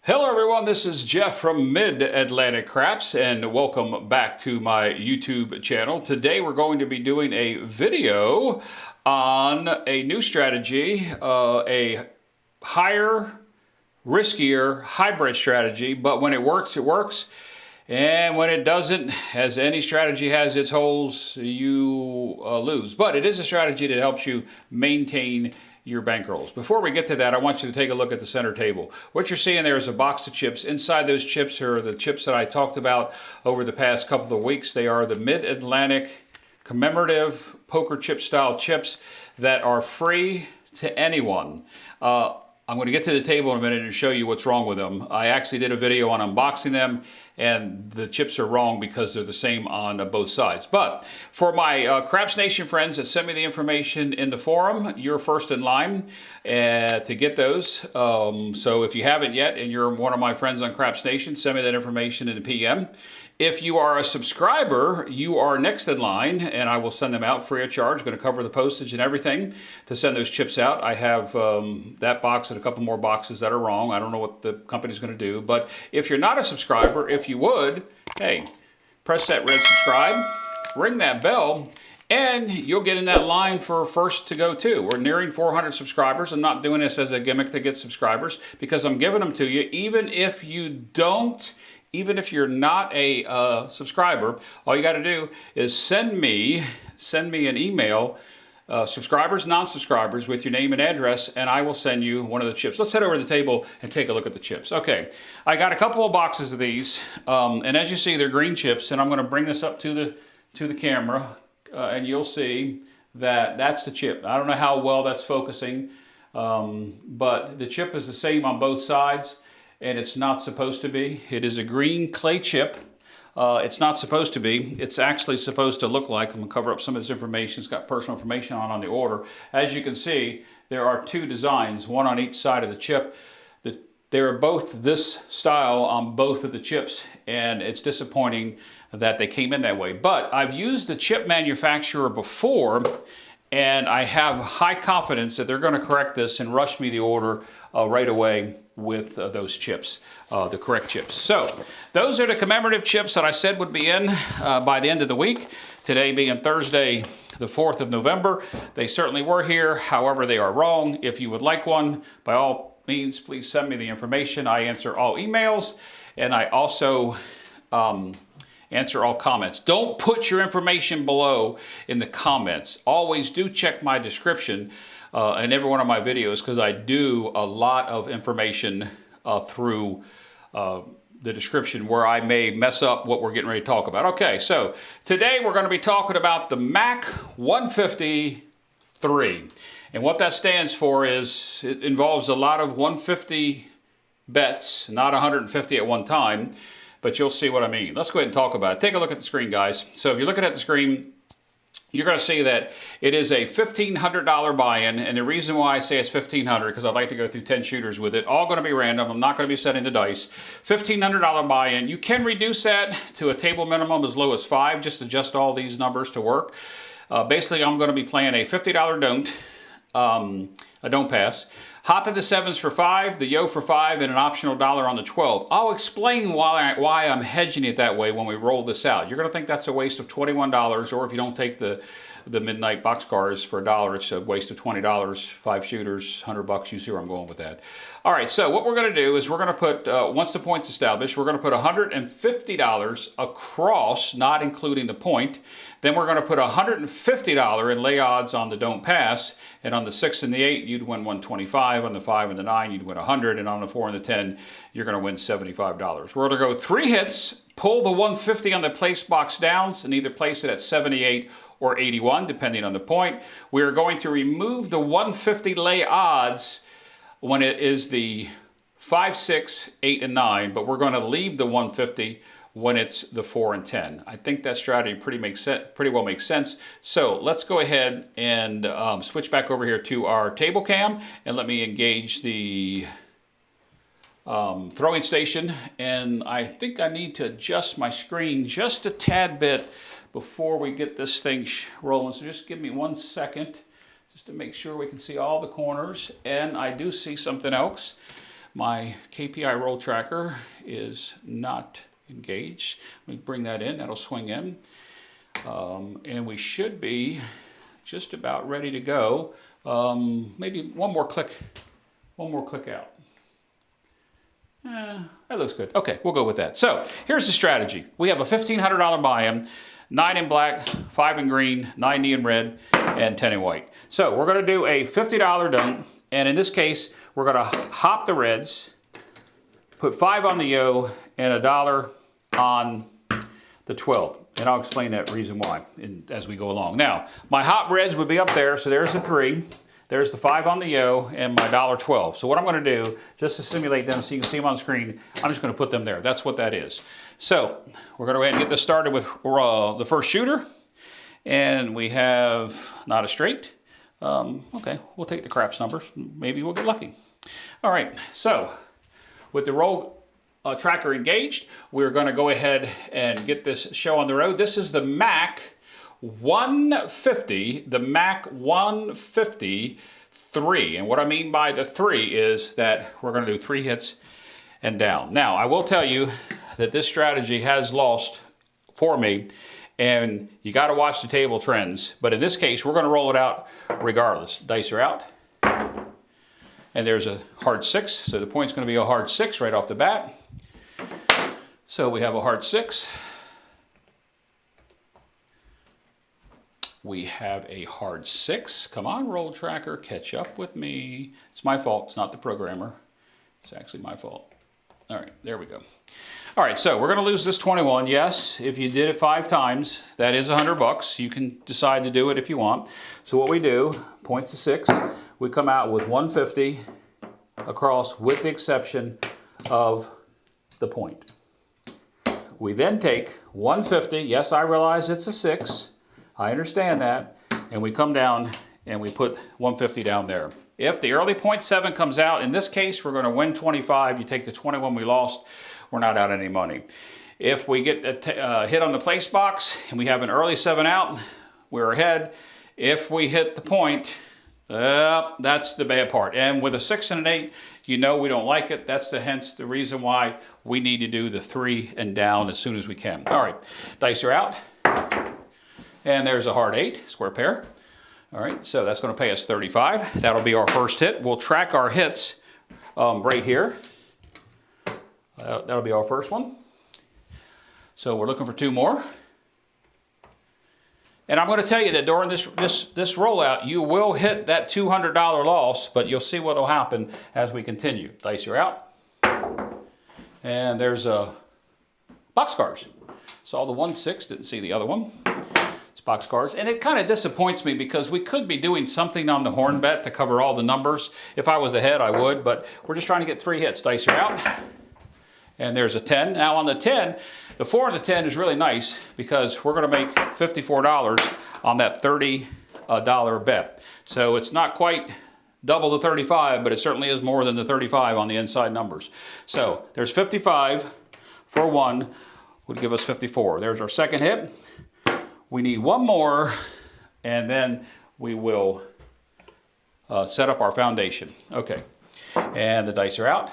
Hello everyone, this is Jeff from Mid-Atlantic Craps and welcome back to my YouTube channel. Today we're going to be doing a video on a new strategy, a higher, riskier hybrid strategy, but when it works, it works. And when it doesn't, as any strategy has its holes, you lose. But it is a strategy that helps you maintain your bankrolls. Before we get to that, I want you to take a look at the center table. What you're seeing there is a box of chips. Inside those chips are the chips that I talked about over the past couple of weeks. They are the Mid-Atlantic commemorative poker chip style chips that are free to anyone. I'm going to get to the table in a minute and show you what's wrong with them. I actually did a video on unboxing them, and the chips are wrong because they're the same on both sides. But for my Craps Nation friends that sent me the information in the forum, you're first in line to get those. So if you haven't yet and you're one of my friends on Craps Nation, send me that information in the PM. If you are a subscriber, you are next in line, and I will send them out free of charge. Going to cover the postage and everything to send those chips out. I have that box and a couple more boxes that are wrong. I don't know what the company's going to do. But if you're not a subscriber, if you would, hey, press that red subscribe, ring that bell, and you'll get in that line for first to go too. We're nearing 400 subscribers. I'm not doing this as a gimmick to get subscribers because I'm giving them to you. Even if you're not a subscriber, all you got to do is send me an email, subscribers, non-subscribers, with your name and address, and I will send you one of the chips. Let's head over to the table and take a look at the chips. Okay, I got a couple of boxes of these, and as you see, they're green chips, and I'm going to bring this up to the camera, and you'll see that that's the chip. I don't know how well that's focusing, but the chip is the same on both sides. And it's not supposed to be. It is a green clay chip. It's not supposed to be. It's actually supposed to look like, I'm going to cover up some of this information. It's got personal information on the order. As you can see, there are two designs, one on each side of the chip. They're both this style on both of the chips, and it's disappointing that they came in that way. But I've used the chip manufacturer before, and I have high confidence that they're going to correct this and rush me the order right away with those chips, the correct chips. So those are the commemorative chips that I said would be in by the end of the week. Today being Thursday, the 4th of November. They certainly were here. However, they are wrong. If you would like one, by all means, please send me the information. I answer all emails, and I also answer all comments. Don't put your information below in the comments. Always do check my description in every one of my videos, because I do a lot of information through the description where I may mess up what we're getting ready to talk about. Okay, so today we're going to be talking about the MAC 153. And what that stands for is it involves a lot of 150 bets, not 150 at one time, but you'll see what I mean. Let's go ahead and talk about it. Take a look at the screen, guys. So if you're looking at the screen, you're going to see that it is a $1,500 buy-in, and the reason why I say it's $1,500 because I'd like to go through 10 shooters with it. All going to be random. I'm not going to be setting the dice. $1,500 buy-in. You can reduce that to a table minimum as low as 5. Just adjust all these numbers to work. Basically, I'm going to be playing a $50 don't, a don't pass. Hop in the 7s for 5, the yo for 5, and an optional dollar on the 12. I'll explain why I'm hedging it that way when we roll this out. You're going to think that's a waste of $21, or if you don't take the midnight boxcars for $1, it's a waste of $20. 5 shooters, $100. You see where I'm going with that. All right, so what we're going to do is we're going to put, once the point's established, we're going to put $150 across, not including the point. Then we're going to put $150 in lay odds on the don't pass, and on the 6 and the 8, you'd win 125. On the 5 and the 9, you'd win 100, and on the 4 and the 10, you're going to win $75. We're going to go 3 hits, pull the 150 on the place box downs, and either place it at 78 or 81, depending on the point. We are going to remove the 150 lay odds when it is the 5, 6, 8, and 9, but we're going to leave the 150 when it's the 4 and 10. I think that strategy pretty well makes sense. So let's go ahead and switch back over here to our table cam, and let me engage the throwing station. And I think I need to adjust my screen just a tad bit before we get this thing rolling. So just give me 1 second just to make sure we can see all the corners. And I do see something else. My KPI roll tracker is not engaged. Let me bring that in, that'll swing in. And we should be just about ready to go. Maybe one more click out. That looks good. Okay, we'll go with that. So here's the strategy. We have a $1,500 buy-in, 9 in black, 5 in green, 90 in red, and 10 in white. So we're gonna do a $50 dunk, and in this case, we're gonna hop the reds, put 5 on the yo, and $1 on the 12. And I'll explain that reason why as we go along. Now, my hop reds would be up there, so there's the 3. There's the 5 on the yo and my $1.12. So what I'm going to do, just to simulate them so you can see them on the screen, I'm just going to put them there. That's what that is. So we're going to go ahead and get this started with the first shooter. And we have not a straight. Okay, we'll take the craps numbers. Maybe we'll get lucky. All right, so with the roll tracker engaged, we're going to go ahead and get this show on the road. This is the Mac 150, the Mac 150 3. And what I mean by the 3 is that we're going to do 3 hits and down. Now, I will tell you that this strategy has lost for me, and you got to watch the table trends. But in this case, we're going to roll it out regardless. Dice are out. And there's a hard 6, so the point's going to be a hard 6 right off the bat. So we have a hard 6. We have a hard 6. Come on, roll tracker, catch up with me. It's my fault, it's not the programmer. It's actually my fault. All right, there we go. All right, so we're gonna lose this 21. Yes, if you did it 5 times, that is $100. You can decide to do it if you want. So what we do, points to 6, we come out with 150 across with the exception of the point. We then take 150, yes, I realize it's a 6, I understand that, and we come down and we put 150 down there. If the early 0.7 comes out, in this case, we're going to win 25. You take the 21 we lost, we're not out any money. If we get a hit on the place box and we have an early 7 out, we're ahead. If we hit the point, that's the bad part. And with a 6 and an 8, you know we don't like it. That's hence the reason why we need to do the 3 and down as soon as we can. All right, dice are out. And there's a hard 8, square pair. All right, so that's going to pay us 35. That'll be our first hit. We'll track our hits right here. That'll be our first one. So we're looking for 2 more. And I'm going to tell you that during this rollout, you will hit that $200 loss, but you'll see what will happen as we continue. Dice are out. And there's boxcars. Saw the 1-6, didn't see the other one. Boxcars, and it kind of disappoints me because we could be doing something on the horn bet to cover all the numbers. If I was ahead, I would, but we're just trying to get 3 hits. Dice are out, and there's a 10. Now on the 10, the 4 and the 10 is really nice because we're going to make $54 on that $30 bet. So it's not quite double the 35, but it certainly is more than the 35 on the inside numbers. So there's 55 for 1 would give us 54. There's our second hit. We need 1 more, and then we will set up our foundation. Okay, and the dice are out.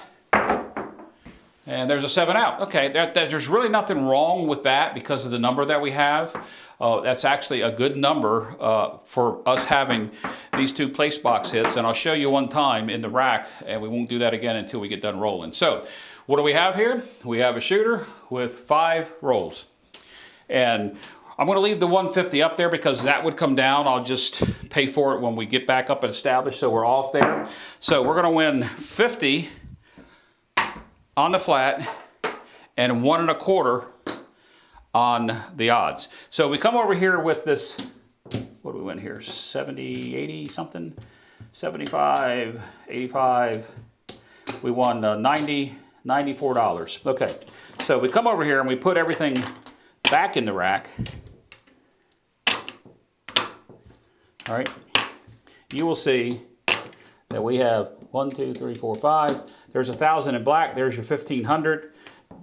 And there's a 7 out. Okay, there's really nothing wrong with that because of the number that we have. That's actually a good number for us having these 2 place box hits, and I'll show you one time in the rack, and we won't do that again until we get done rolling. So, what do we have here? We have a shooter with 5 rolls. And I'm going to leave the 150 up there because that would come down. I'll just pay for it when we get back up and established, so we're off there. So we're going to win 50 on the flat and 1 1/4 on the odds. So we come over here with this, what do we win here? 70, 80 something? 75, 85. We won $90, $94. Okay, so we come over here and we put everything back in the rack. All right, you will see that we have 1, 2, 3, 4, 5. There's 1,000 in black. There's your 1,500.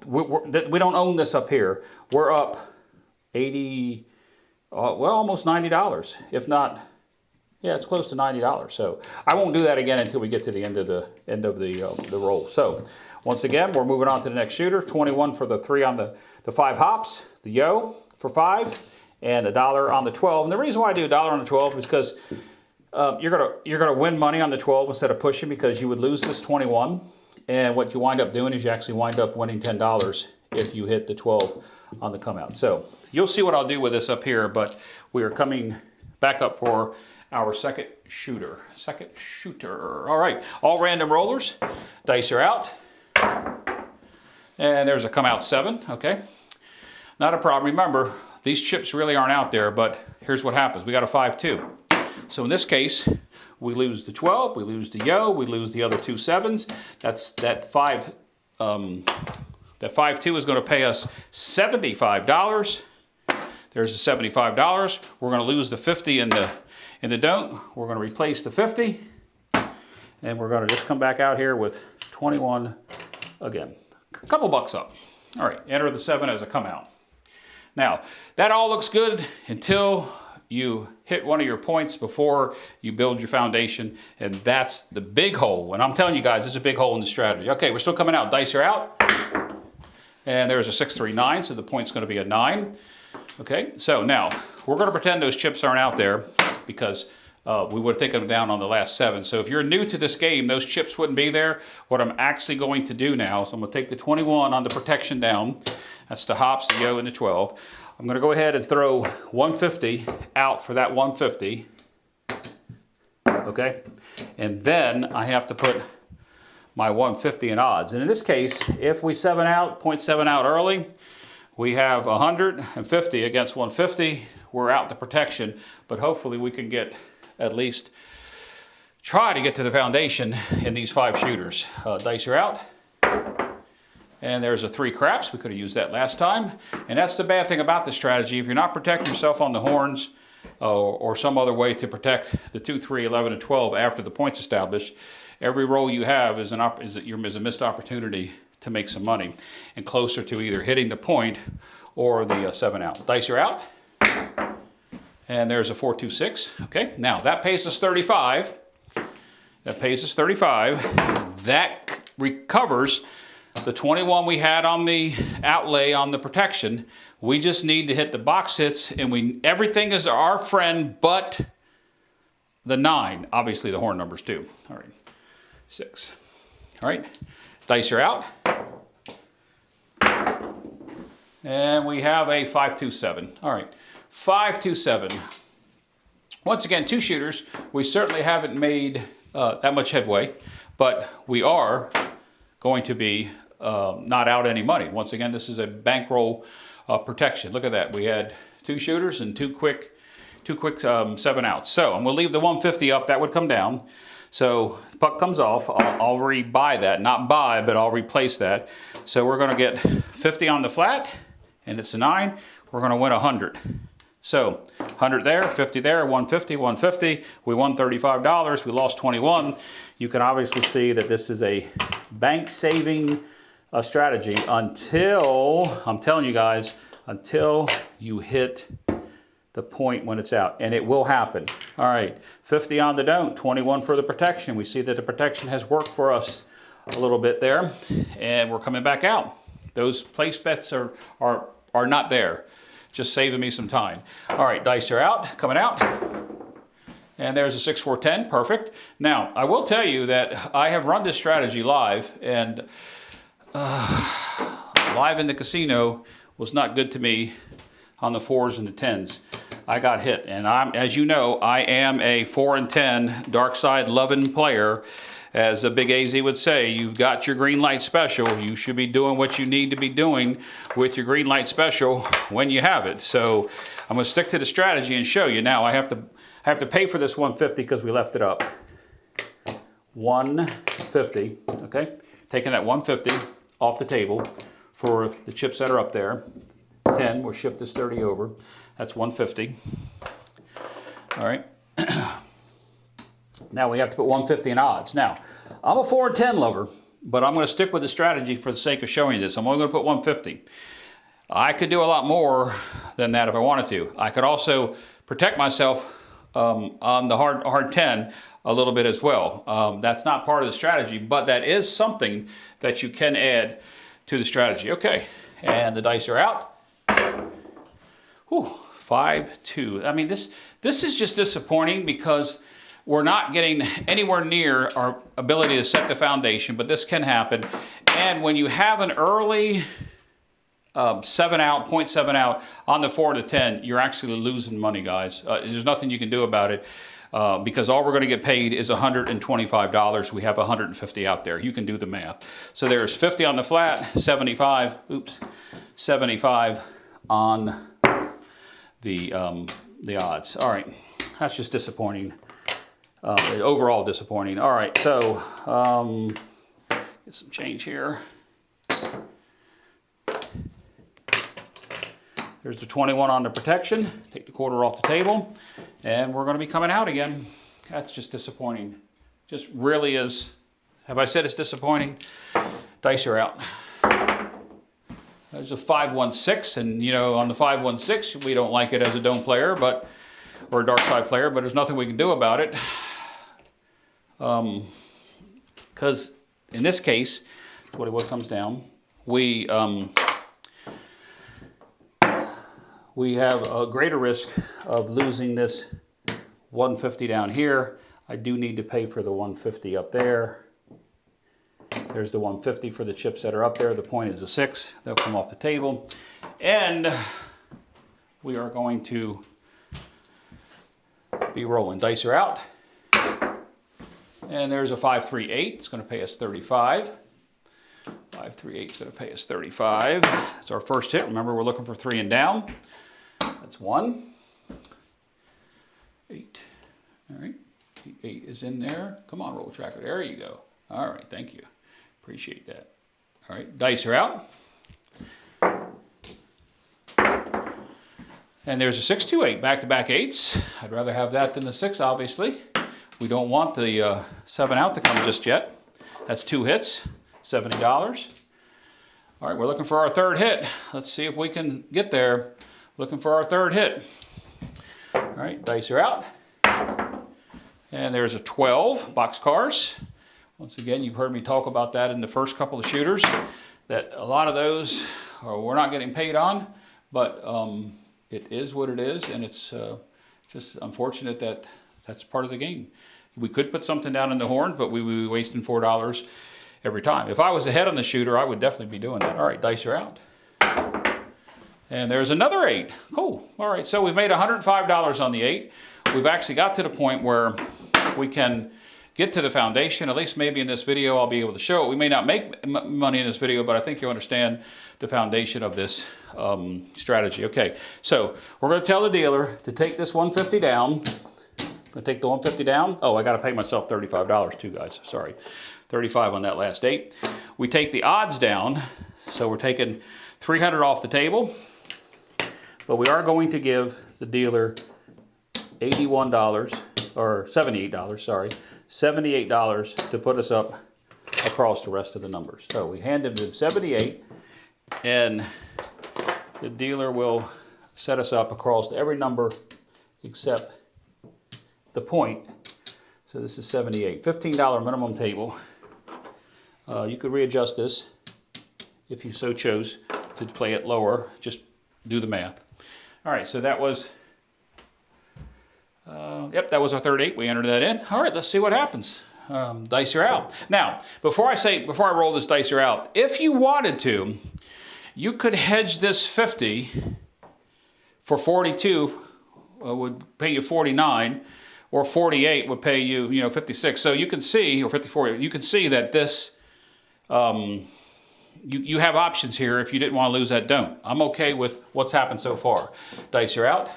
We don't own this up here. We're up 80, well, almost $90, if not Yeah, it's close to $90. So I won't do that again until we get to the end of the roll. So once again, we're moving on to the next shooter. 21 for the 3 on the 5 hops, the yo for 5, and $1 on the 12. And the reason why I do $1 on the 12 is because you're gonna win money on the 12 instead of pushing, because you would lose this 21. And what you wind up doing is you actually wind up winning $10 if you hit the 12 on the come out. So you'll see what I'll do with this up here, but we are coming back up for our second shooter. All right, all random rollers. Dice are out. And there's a come out 7, okay? Not a problem. Remember, these chips really aren't out there, but here's what happens. We got a 5-2. So in this case, we lose the 12, we lose the yo, we lose the other 2 7s. That 5-2 is going to pay us $75. There's the $75. We're going to lose the 50 in the don't. We're going to replace the 50, and we're going to just come back out here with 21 again. A couple bucks up. All right, enter the 7 as a come out. Now, that all looks good until you hit one of your points before you build your foundation, and that's the big hole. And I'm telling you guys, it's a big hole in the strategy. Okay, we're still coming out. Dice are out. And there's a 6, 3, 9, so the point's going to be a 9. Okay, so now we're going to pretend those chips aren't out there, because we would have taken them down on the last 7. So if you're new to this game, those chips wouldn't be there. What I'm actually going to do now, so I'm going to take the 21 on the protection down. That's the hops, the yo, and the 12. I'm going to go ahead and throw 150 out for that 150. Okay, and then I have to put my 150 in odds. And in this case, if we 7 out, 0.7 out early, we have 150 against 150. We're out the protection, but hopefully we can get at least try to get to the foundation in these 5 shooters. Dice are out. And there's a 3 craps. We could have used that last time. And that's the bad thing about this strategy. If you're not protecting yourself on the horns or some other way to protect the 2, 3, 11, and 12 after the point's established, every roll you have is a missed opportunity to make some money and closer to either hitting the point or the 7 out. Dice are out. And there's a 4, 2, 6. Okay, now that pays us 35. That pays us 35. That recovers the 21 we had on the outlay on the protection. We just need to hit the box hits, and everything is our friend but the 9. Obviously the horn numbers too. All right, 6. All right, dice are out. And we have a 5, 2, 7. All right, 5, 2, 7. Once again, 2 shooters. We certainly haven't made that much headway, but we are going to be not out any money. Once again, this is a bankroll protection. Look at that. We had 2 shooters and 2 quick 7 outs. So I'm going to leave the 150 up. That would come down. So the puck comes off. I'll rebuy that. Not buy, but I'll replace that. So we're going to get 50 on the flat, and it's a 9. We're going to win 100. So 100 there, 50 there, 150, 150. We won $35. We lost 21. You can obviously see that this is a bank saving strategy until, I'm telling you guys, until you hit the point when it's out, and it will happen. All right, 50 on the don't, 21 for the protection. We see that the protection has worked for us a little bit there, and we're coming back out. Those place bets are not there. Just saving me some time. All right, dice are out, coming out. And there's a 6, 4, 10, perfect. Now, I will tell you that I have run this strategy live, and live in the casino was not good to me on the 4s and the 10s. I got hit, and as you know, I am a 4 and 10 Darkside loving player. As a Big AZ would say, you've got your green light special. You should be doing what you need to be doing with your green light special when you have it. So I'm going to stick to the strategy and show you. Now I have to pay for this 150 because we left it up. 150, okay? Taking that 150 off the table for the chips that are up there. 10, we'll shift this 30 over. That's 150. All right. Now we have to put 150 in odds. Now, I'm a 4 and 10 lover, but I'm going to stick with the strategy for the sake of showing you this. I'm only going to put 150. I could do a lot more than that if I wanted to. I could also protect myself on the hard 10 a little bit as well. That's not part of the strategy, but that is something that you can add to the strategy. Okay, and the dice are out. Whew, 5-2. I mean, this is just disappointing because we're not getting anywhere near our ability to set the foundation, but this can happen. And when you have an early 7 out, 0.7 out on the 4 to 10, you're actually losing money, guys. There's nothing you can do about it because all we're going to get paid is $125. We have 150 out there. You can do the math. So there's 50 on the flat, 75, 75 on the odds. All right, that's just disappointing. Overall disappointing. All right, so get some change here. There's the 21 on the protection. Take the quarter off the table, and we're going to be coming out again. That's just disappointing. Just really is. Have I said it's disappointing? Dice are out. There's a 5-1-6, and you know, on the 5-1-6, we don't like it as a dome player, but or a dark side player, but there's nothing we can do about it. Because in this case, that's what it comes down. We have a greater risk of losing this 150 down here. I do need to pay for the 150 up there. There's the 150 for the chips that are up there. The point is a 6. They'll come off the table. And we are going to be rolling. Dice are out. And there's a 5-3-8. It's going to pay us 35. 5-3-8 is going to pay us 35. It's our first hit. Remember, we're looking for 3 and down. That's 1. 8. All right. 8 is in there. Come on, roll tracker. There you go. All right. Thank you. Appreciate that. All right. Dice are out. And there's a 6-2-8. Back-to-back 8s. I'd rather have that than the 6, obviously. We don't want the 7 out to come just yet. That's 2 hits. $70. All right. We're looking for our third hit. Let's see if we can get there. Looking for our third hit. All right, dice are out. And there's a 12, boxcars. Once again, you've heard me talk about that in the first couple of shooters, that a lot of those we're not getting paid on, but it is what it is, and it's just unfortunate that that's part of the game. We could put something down in the horn, but we would be wasting $4 every time. If I was ahead on the shooter, I would definitely be doing that. All right, dice are out. And there's another 8. Cool. All right, so we've made $105 on the 8. We've actually got to the point where we can get to the foundation. At least maybe in this video I'll be able to show it. We may not make money in this video, but I think you understand the foundation of this strategy. Okay, so we're going to tell the dealer to take this 150 down. I'm going to take the 150 down. Oh, I got to pay myself $35 too, guys. Sorry. 35 on that last 8. We take the odds down, so we're taking 300 off the table. But we are going to give the dealer $81, or $78, sorry, $78 to put us up across the rest of the numbers. So we hand him 78, and the dealer will set us up across every number except the point. So this is 78, $15 minimum table. You could readjust this if you so chose to play it lower. Just do the math. All right, so that was, that was our third 8. We entered that in. All right, let's see what happens. Dice are out. Now, before I roll this dice are out, if you wanted to, you could hedge this 50 for 42, would pay you 49, or 48 would pay you, 56. So you can see, or 54, you can see that this, you have options here. If you didn't want to lose that, don't. I'm okay with what's happened so far. Dice are out.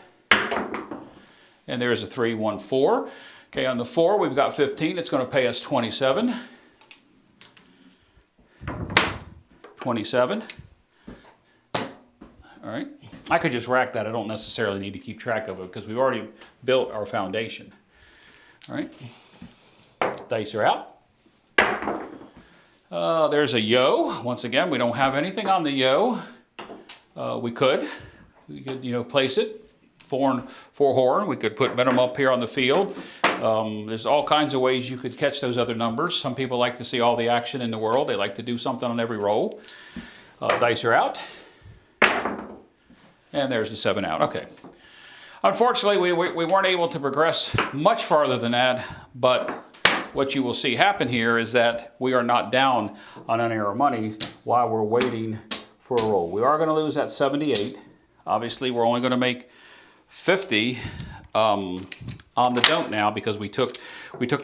And there's a 3-1-4. Okay, on the 4, we've got 15. It's going to pay us 27. 27. All right. I could just rack that. I don't necessarily need to keep track of it because we've already built our foundation. All right. Dice are out. There's a yo. Once again, we don't have anything on the yo. We could, place it, four horn. We could put them up here on the field. There's all kinds of ways you could catch those other numbers. Some people like to see all the action in the world. They like to do something on every roll. Dice are out. And there's the 7 out. Okay. Unfortunately, we weren't able to progress much farther than that, but what you will see happen here is that we are not down on any of our money while we're waiting for a roll. We are going to lose that 78. Obviously, we're only going to make 50 on the don't now because we took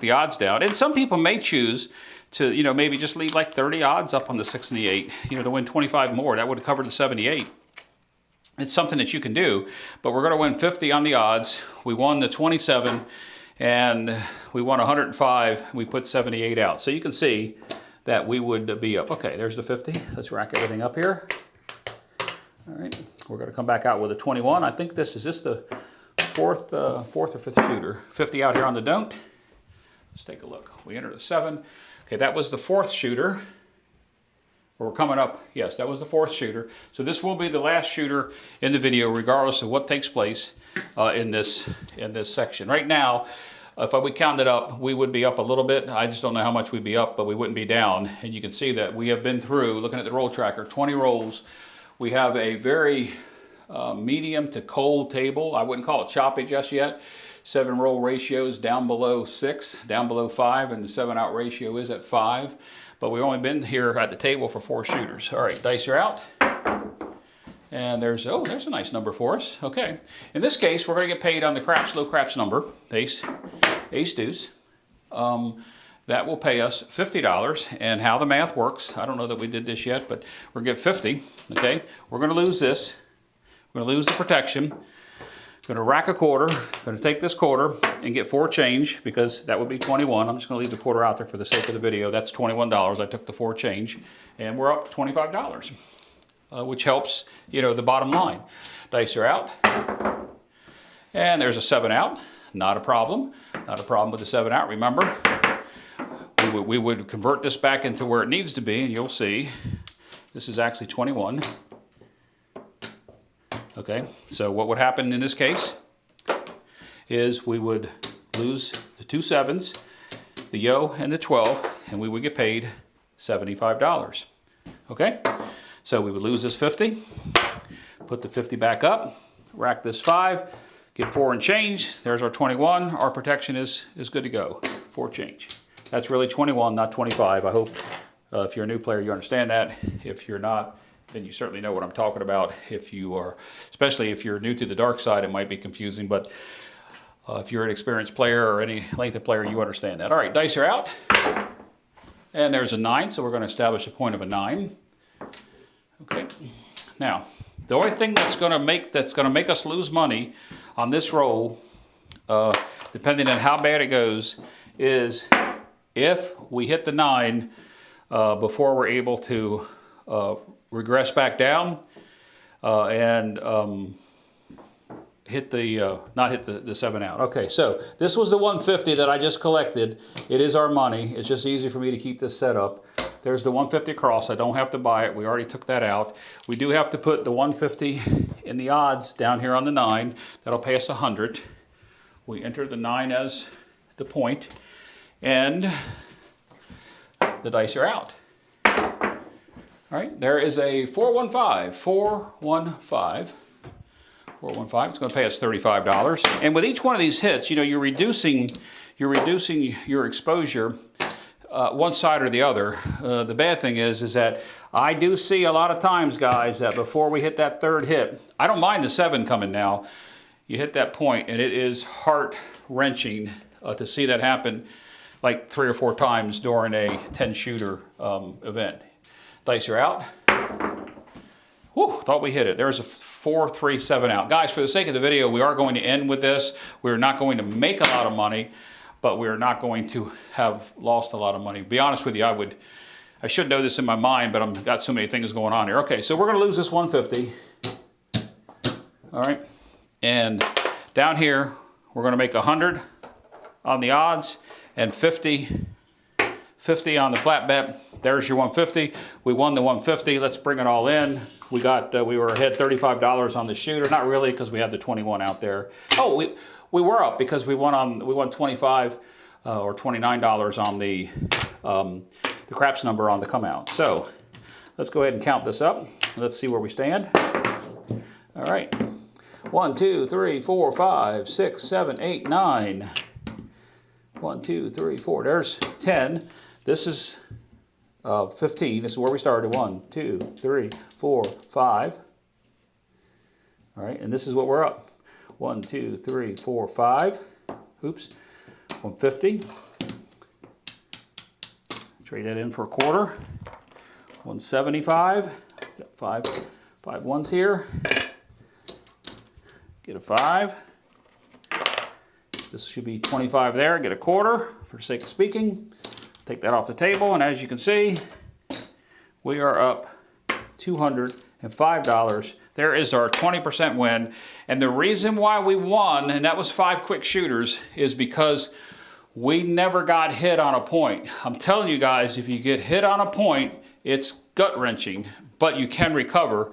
the odds down. And some people may choose to, you know, maybe just leave like 30 odds up on the 6 and the 8, you know, to win 25 more. That would cover the 78. It's something that you can do, but we're going to win 50 on the odds. We won the 27 and we won 105. We put 78 out. So you can see that we would be up. Okay, there's the 50. Let's rack everything up here. All right, we're going to come back out with a 21. I think this is the fourth or fifth shooter. 50 out here on the don't. Let's take a look. We entered a 7. Okay, that was the 4th shooter. We're coming up. Yes, that was the 4th shooter. So this will be the last shooter in the video, regardless of what takes place in this section. Right now, if we counted up, we would be up a little bit. I just don't know how much we'd be up, but we wouldn't be down. And you can see that we have been through, looking at the roll tracker, 20 rolls. We have a very medium to cold table. I wouldn't call it choppy just yet. 7 roll ratio is down below 6, down below 5, and the 7 out ratio is at 5. But we've only been here at the table for 4 shooters. All right, dice are out. And there's a nice number for us. Okay. In this case, we're going to get paid on the craps, low craps number, ace deuce. That will pay us $50. And how the math works, I don't know that we did this yet, but we're going to get 50. Okay. We're going to lose this. We're going to lose the protection. Going to rack a quarter, going to take this quarter and get 4 change because that would be 21. I'm just going to leave the quarter out there for the sake of the video. That's $21. I took the 4 change and we're up $25, which helps, you know, the bottom line. Dice are out and there's a 7 out. Not a problem. Not a problem with the 7 out. Remember, we would convert this back into where it needs to be and you'll see this is actually 21. Okay, so what would happen in this case is we would lose the 2 7s, the yo, and the 12, and we would get paid $75. Okay, so we would lose this 50, put the 50 back up, rack this 5, get 4 and change. There's our 21. Our protection is good to go. 4 change. That's really 21, not 25. I hope if you're a new player, you understand that. If you're not, then you certainly know what I'm talking about. If you are, especially if you're new to the dark side, it might be confusing, but if you're an experienced player or any length of player, you understand that. All right, dice are out. And there's a 9, so we're going to establish a point of a 9. Okay. Now, the only thing that's going to make us lose money on this roll, depending on how bad it goes, is if we hit the 9 before we're able to regress back down and hit the not hit the 7 out. Okay, so this was the 150 that I just collected. It is our money. It's just easy for me to keep this set up. There's the 150 across. I don't have to buy it. We already took that out. We do have to put the 150 in the odds down here on the 9. That'll pay us 100. We enter the 9 as the point, and the dice are out. All right, there is a 415, 415. 415, it's going to pay us $35. And with each one of these hits, you know, you're reducing your exposure one side or the other. The bad thing is that I do see a lot of times, guys, that before we hit that 3rd hit, I don't mind the 7 coming now. You hit that point, and it is heart-wrenching to see that happen like 3 or 4 times during a 10-shooter event. Dice are out. Whew, thought we hit it. There's a 4, 3, 7 out. Guys, for the sake of the video, we are going to end with this. We're not going to make a lot of money, but we're not going to have lost a lot of money. To be honest with you, I should know this in my mind, but I've got so many things going on here. Okay, so we're going to lose this 150. All right. And down here, we're going to make 100 on the odds and 50 on the flat bet. there's your 150. We won the 150. Let's bring it all in. We got we were ahead $35 on the shooter. Not really, because we have the 21 out there. Oh, we were up because we won 25 or $29 on the craps number on the come out. So let's go ahead and count this up. Let's see where we stand. All right. 1, 2, 3, 4, 5, 6, 7, 8, 9. 1, 2, 3, 4. There's 10. This is 15. This is where we started. 1, 2, 3, 4, 5. All right, and this is what we're up. 1, 2, 3, 4, 5. Oops. 150. Trade that in for a quarter. 175. Got five ones here. Get a 5. This should be 25 there. Get a quarter for the sake of speaking. Take that off the table, and as you can see, we are up $205. There is our 20% win. And the reason why we won, and that was 5 quick shooters, is because we never got hit on a point. I'm telling you guys, if you get hit on a point, it's gut-wrenching, but you can recover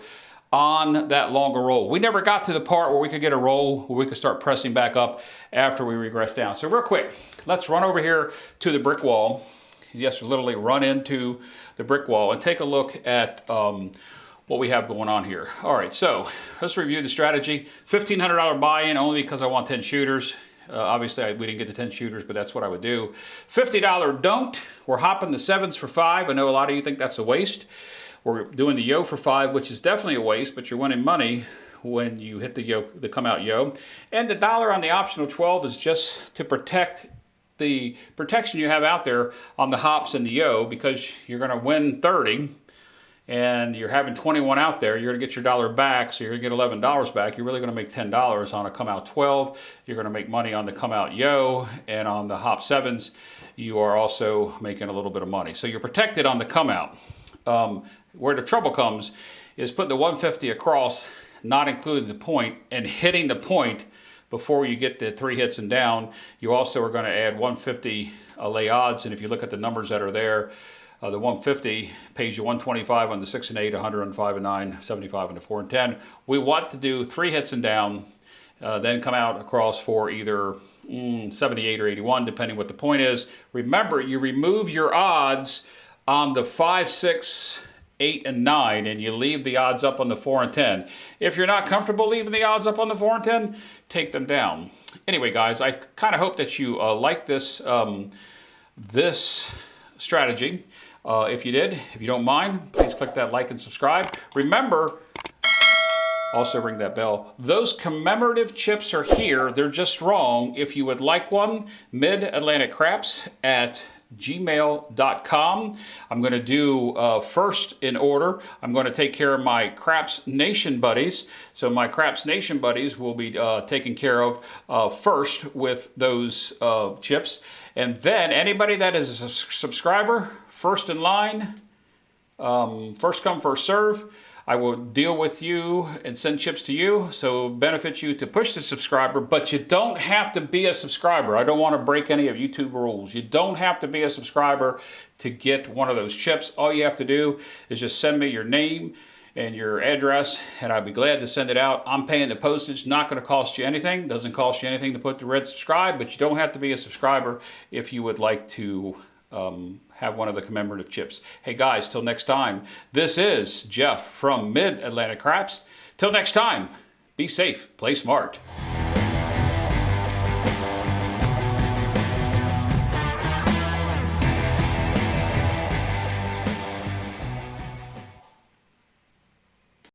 on that longer roll. We never got to the part where we could get a roll where we could start pressing back up after we regress down. So real quick, let's run over here to the brick wall. Yes, literally run into the brick wall and take a look at what we have going on here. All right, so let's review the strategy. $1,500 buy-in only because I want 10 shooters. Obviously, we didn't get the 10 shooters, but that's what I would do. $50 don't. We're hopping the 7s for 5. I know a lot of you think that's a waste. We're doing the yo for 5, which is definitely a waste, but you're winning money when you hit the come out yo. And the dollar on the optional 12 is just to protect the protection you have out there on the hops and the yo, because you're going to win 30 and you're having 21 out there. You're going to get your dollar back, so you're going to get $11 back. You're really going to make $10 on a come out 12. You're going to make money on the come out yo, and on the hop 7s you are also making a little bit of money. So you're protected on the come out. Where the trouble comes is putting the 150 across, not including the point, and hitting the point before you get the 3 hits and down. You also are going to add 150 lay odds, and if you look at the numbers that are there, the 150 pays you 125 on the 6 and 8, 100 on 5 and 9, 75 on the 4 and 10. We want to do 3 hits and down, then come out across for either 78 or 81, depending what the point is. Remember, you remove your odds on the 5, 6, 8, and 9, and you leave the odds up on the 4 and 10. If you're not comfortable leaving the odds up on the 4 and 10, take them down. Anyway, guys, I kind of hope that you like this this strategy. If you did, if you don't mind, please click that like and subscribe. Remember, also ring that bell. Those commemorative chips are here. They're just wrong. If you would like one, Mid-Atlantic Craps at gmail.com. I'm going to do first in order. I'm going to take care of my Craps Nation buddies. So my Craps Nation buddies will be taken care of first with those chips. And then anybody that is a subscriber, first in line, first come, first serve. I will deal with you and send chips to you, so benefits you to push the subscriber, but you don't have to be a subscriber. I don't want to break any of YouTube rules. You don't have to be a subscriber to get one of those chips. All you have to do is just send me your name and your address, and I'd be glad to send it out. I'm paying the postage, not going to cost you anything. Doesn't cost you anything to put the red subscribe, but you don't have to be a subscriber if you would like to have one of the commemorative chips. Hey guys, till next time, this is Jeff from Mid-Atlantic Craps. Till next time, be safe, play smart.